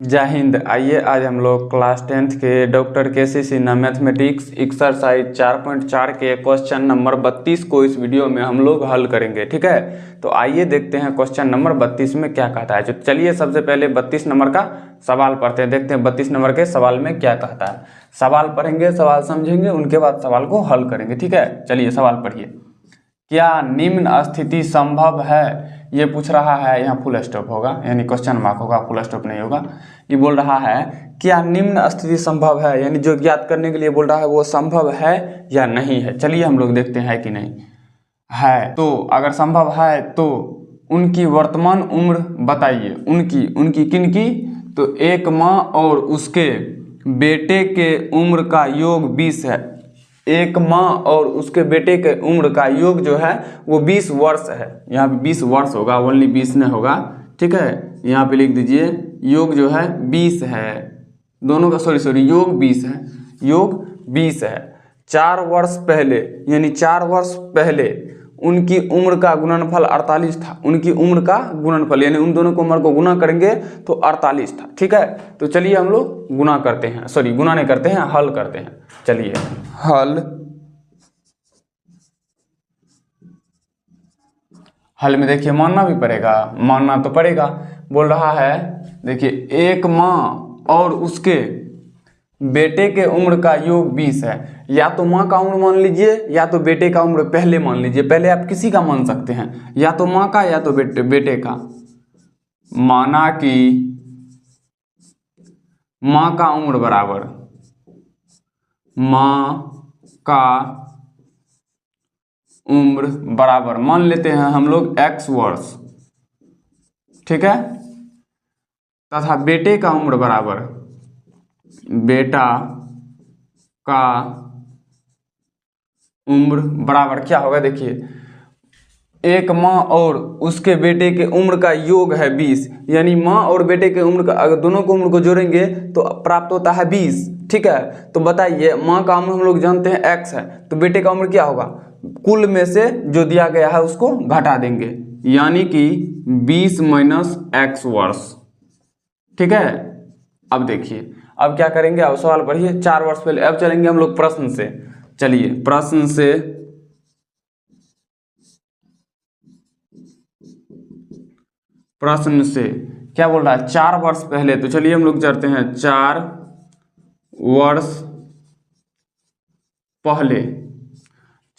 जय हिंद। आइए आज हम लोग क्लास 10th के doctor KC. Sinha mathematics exercise 4.4 के क्वेश्चन नंबर 32 को इस वीडियो में हम लोग हल करेंगे। ठीक है, तो आइए देखते हैं क्वेश्चन नंबर 32 में क्या कहता है। तो चलिए सबसे पहले 32 नंबर का सवाल पढ़ते हैं, देखते हैं 32 नंबर के सवाल में क्या कहता है। सवाल पढ़ेंगे, सवाल समझेंगे, उनके बाद सवाल को हल करेंगे। ठीक है, चलिए सवाल पढ़िए। क्या निम्न स्थिति संभव है, ये पूछ रहा है। यहाँ फुल स्टॉप होगा, यानी क्वेश्चन मार्क होगा, फुल स्टॉप नहीं होगा। ये बोल रहा है क्या निम्न स्थिति संभव है, यानी जो ज्ञात करने के लिए बोल रहा है वो संभव है या नहीं है। चलिए हम लोग देखते हैं कि नहीं है। तो अगर संभव है तो उनकी वर्तमान उम्र बताइए। उनकी किनकी, तो एक माँ और उसके बेटे के उम्र का योग 20 है। एक माँ और उसके बेटे के उम्र का योग जो है वो 20 वर्ष है। यहाँ पे 20 वर्ष होगा, ओनली 20 नहीं होगा। ठीक है, यहाँ पे लिख दीजिए योग जो है 20 है। दोनों का सॉरी योग 20 है, योग 20 है। 4 वर्ष पहले, यानी 4 वर्ष पहले उनकी उम्र का गुणनफल 48 था। उनकी उम्र का गुणनफल यानी उन दोनों को उम्र को गुना करेंगे तो 48 था। ठीक है, तो चलिए हम लोग गुना करते हैं, सॉरी गुना नहीं करते हैं, हल करते हैं। चलिए हल में देखिए मानना भी पड़ेगा, मानना तो पड़ेगा। बोल रहा है देखिए एक माँ और उसके बेटे के उम्र का योग 20 है। या तो माँ का उम्र मान लीजिए या तो बेटे का उम्र पहले मान लीजिए। पहले आप किसी का मान सकते हैं, या तो माँ का या तो बेटे का। माना कि माँ का उम्र बराबर माँ का उम्र बराबर मान लेते हैं हम लोग x वर्ष। ठीक है, तथा बेटे का उम्र बराबर बेटा का उम्र बराबर क्या होगा। देखिए एक माँ और उसके बेटे के उम्र का योग है 20, यानी माँ और बेटे के उम्र का अगर दोनों को उम्र को जोड़ेंगे तो प्राप्त होता है 20। ठीक है, तो बताइए माँ का उम्र हम लोग जानते हैं x है, तो बेटे का उम्र क्या होगा। कुल में से जो दिया गया है उसको घटा देंगे, यानी कि 20 माइनस x वर्ष। ठीक है, अब देखिए अब क्या करेंगे, अब सवाल पढ़िए। 4 वर्ष पहले, अब चलेंगे हम लोग प्रश्न से। चलिए प्रश्न से क्या बोल रहा है, 4 वर्ष पहले। तो चलिए हम लोग चलते हैं 4 वर्ष पहले।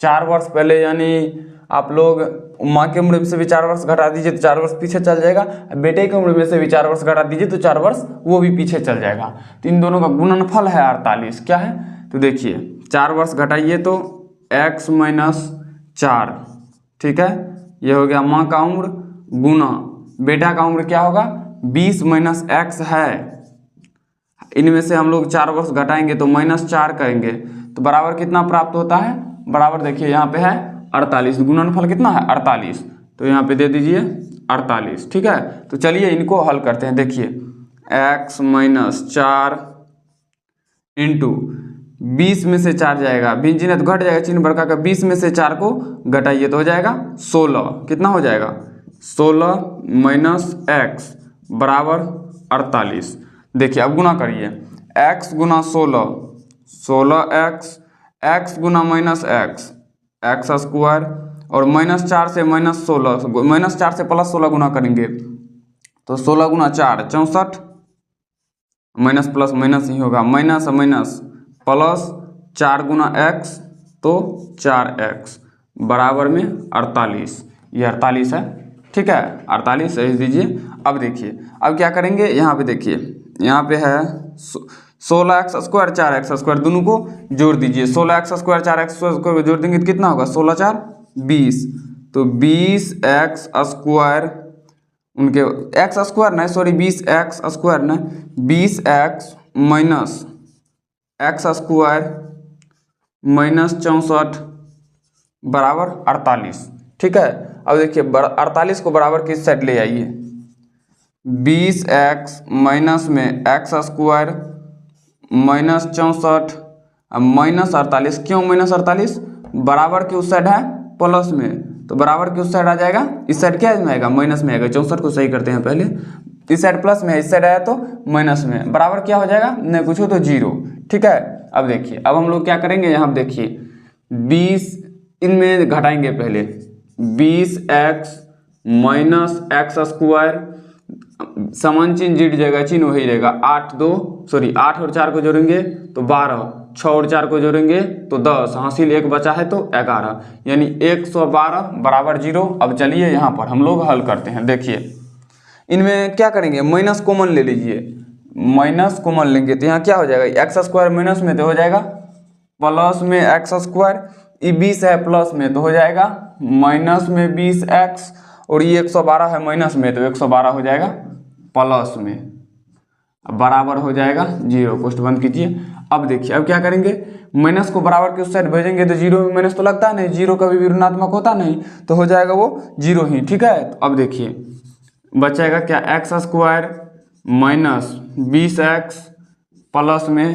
4 वर्ष पहले यानी आप लोग माँ की उम्र से भी 4 वर्ष घटा दीजिए तो 4 वर्ष पीछे चल जाएगा। बेटे की उम्र में से भी 4 वर्ष घटा दीजिए तो 4 वर्ष वो भी पीछे चल जाएगा। तो इन दोनों का गुणनफल है 48। क्या है, तो देखिए 4 वर्ष घटाइए तो x माइनस 4। ठीक है, ये हो गया माँ का उम्र गुना बेटा का उम्र क्या होगा 20 माइनस x है। इनमें से हम लोग 4 वर्ष घटाएंगे तो -4 करेंगे तो बराबर कितना प्राप्त होता है। बराबर देखिए यहाँ पे है 48। गुणनफल कितना है 48, तो यहाँ पे दे दीजिए 48। ठीक है, तो चलिए इनको हल करते हैं। देखिए x माइनस 4 इंटू 20 में से 4 जाएगा, भिन्न चिन्ह तो घट जाएगा, चिन्ह बड़का का 20 में से 4 को घटाइए तो हो जाएगा 16। कितना हो जाएगा 16 माइनस x बराबर 48। देखिए अब गुना करिए, x गुना 16 16x, x गुना माइनस x स्क्वायर, और -4 से -16, -4 से +16 गुना करेंगे तो 16 गुना 4 64, माइनस प्लस माइनस ही होगा, माइनस माइनस प्लस 4 गुना x तो 4x बराबर में 48। ये 48 है। ठीक है, 48 सही दीजिए। अब देखिए अब क्या करेंगे, यहाँ पे देखिए यहाँ पे है 16x स्क्वायर 4x स्क्वायर, दोनों को जोड़ दीजिए। 16x स्क्वायर 4x स्क्वायर को जोड़ देंगे तो कितना होगा 16 4 20, तो 20x स्क्वायर उनके x स्क्वायर नहीं, सॉरी 20x स्क्वायर नहीं, 20x minus x square minus 64 बराबर 48। ठीक है, अब देखिए 48 को बराबर किस साइड ले आइए, 20x माइनस में x स्क्वायर माइनस 64 माइनस 48। क्यों माइनस 48, बराबर के उस साइड है प्लस में, तो बराबर के उस साइड आ जाएगा, इस साइड क्या में आएगा माइनस में आएगा। 64 को सही करते हैं पहले, इस साइड प्लस में है, इस साइड आया तो माइनस में, बराबर क्या हो जाएगा, नहीं पूछो तो 0। ठीक है, अब देखिए, अब हम लोग क्या करेंगे, यहाँ देखिए 20 इनमें घटाएंगे पहले, 20x माइनस एक्स स्क्वायर, समान चिन्ह जीट जाएगा, चिन्ह वही रहेगा, 8 और 4 को जोड़ेंगे तो 12, 6 और 4 को जोड़ेंगे तो 10, हासिल 1 बचा है तो 11, यानी 112 बराबर 0। अब चलिए यहाँ पर हम लोग हल करते हैं। देखिए इनमें क्या करेंगे, माइनस कॉमन ले लीजिए, माइनस कॉमन लेंगे तो यहाँ क्या हो जाएगा, एक्स स्क्वायर माइनस में तो हो जाएगा प्लस में एक्स स्क्वायर, ये 20 है प्लस में तो हो जाएगा माइनस में 20x, और ये 112 है माइनस में तो 112 हो जाएगा प्लस में, अब बराबर हो जाएगा 0। कोष्ठ बंद कीजिए। अब देखिए अब क्या करेंगे, माइनस को बराबर के उस साइड भेजेंगे तो 0 में माइनस तो लगता नहीं, 0 कभी भी ऋणात्मक होता नहीं, तो हो जाएगा वो 0 ही। ठीक है, तो अब देखिए बचेगा क्या, x square minus 20x plus में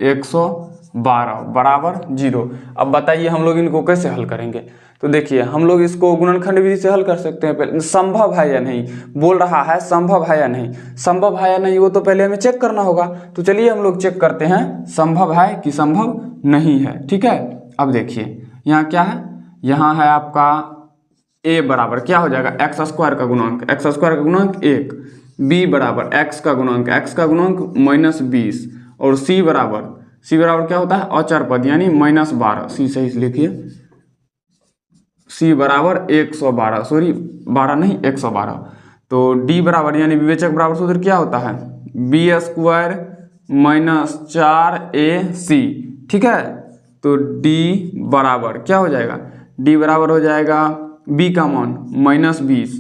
112 बराबर 0। अब बताइए हम लोग इनको कैसे हल करेंगे, तो देखिए हम लोग इसको गुणनखंड विधि से हल कर सकते हैं। पहले संभव है या नहीं, बोल रहा है संभव है या नहीं, संभव है या नहीं वो तो पहले हमें चेक करना होगा। तो चलिए हम लोग चेक करते हैं संभव है कि संभव नहीं है। ठीक है, अब देखिए यहाँ क्या है, यहाँ है आपका a बराबर क्या हो जाएगा, एक्स स्क्वायर का गुणांक, एक्स स्क्वायर का गुणांक 1, b बराबर x का गुणांक, x का गुणांक -20, और c बराबर क्या होता है, अचर पद यानी -12, c सही से लिखिए, c बराबर 112, सॉरी 12 नहीं 112। तो d बराबर यानी विवेचक बराबर सूत्र क्या होता है, b स्क्वायर -4ac। ठीक है, तो d बराबर क्या हो जाएगा, d बराबर हो जाएगा b का मान -20,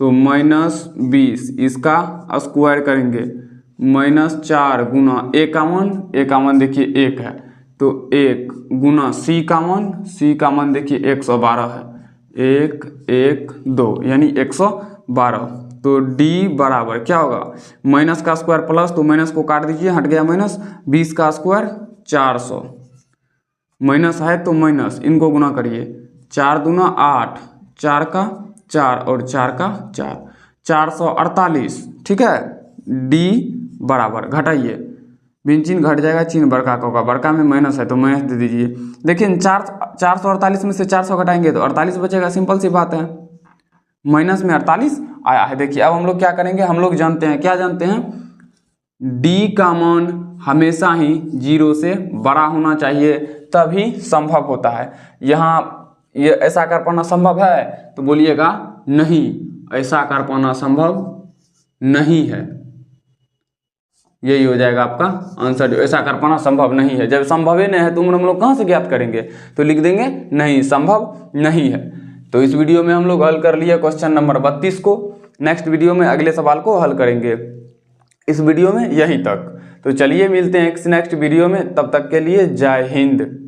तो -20 इसका स्क्वायर करेंगे, -4 गुना a का मान देखिए 1 है, तो 1 गुना c का मान देखिए 112 है, 1 1 2 यानी 112। तो d बराबर क्या होगा, माइनस का स्क्वायर प्लस, तो माइनस को काट दीजिए, हट गया माइनस, 20 का स्क्वायर 400, माइनस है तो माइनस, इनको गुना करिए, 4 दूना 8, 4 का 4 और 4 का 4, 448। ठीक है, d बराबर घटाइए, बिन चिन्ह घट जाएगा, चिन्ह बड़का का होगा, बड़का में माइनस है तो माइनस दे दीजिए। देखिए 448 में से 400 घटाएंगे तो 48 बचेगा, सिंपल सी बात है, माइनस में 48 आया है। देखिए अब हम लोग क्या करेंगे, हम लोग जानते हैं, क्या जानते हैं, d का मान हमेशा ही 0 से बड़ा होना चाहिए तभी संभव होता है। यहाँ ये ऐसा कर पाना संभव है तो बोलिएगा नहीं, ऐसा कर पाना संभव नहीं है, यही हो जाएगा आपका आंसर, जो ऐसा कर पाना संभव नहीं है। जब संभव ही नहीं है तो हम लोग कहाँ से ज्ञात करेंगे, तो लिख देंगे नहीं, संभव नहीं है। तो इस वीडियो में हम लोग हल कर लिए क्वेश्चन नंबर 32 को, नेक्स्ट वीडियो में अगले सवाल को हल करेंगे। इस वीडियो में यहीं तक, तो चलिए मिलते हैं नेक्स्ट वीडियो में, तब तक के लिए जय हिंद।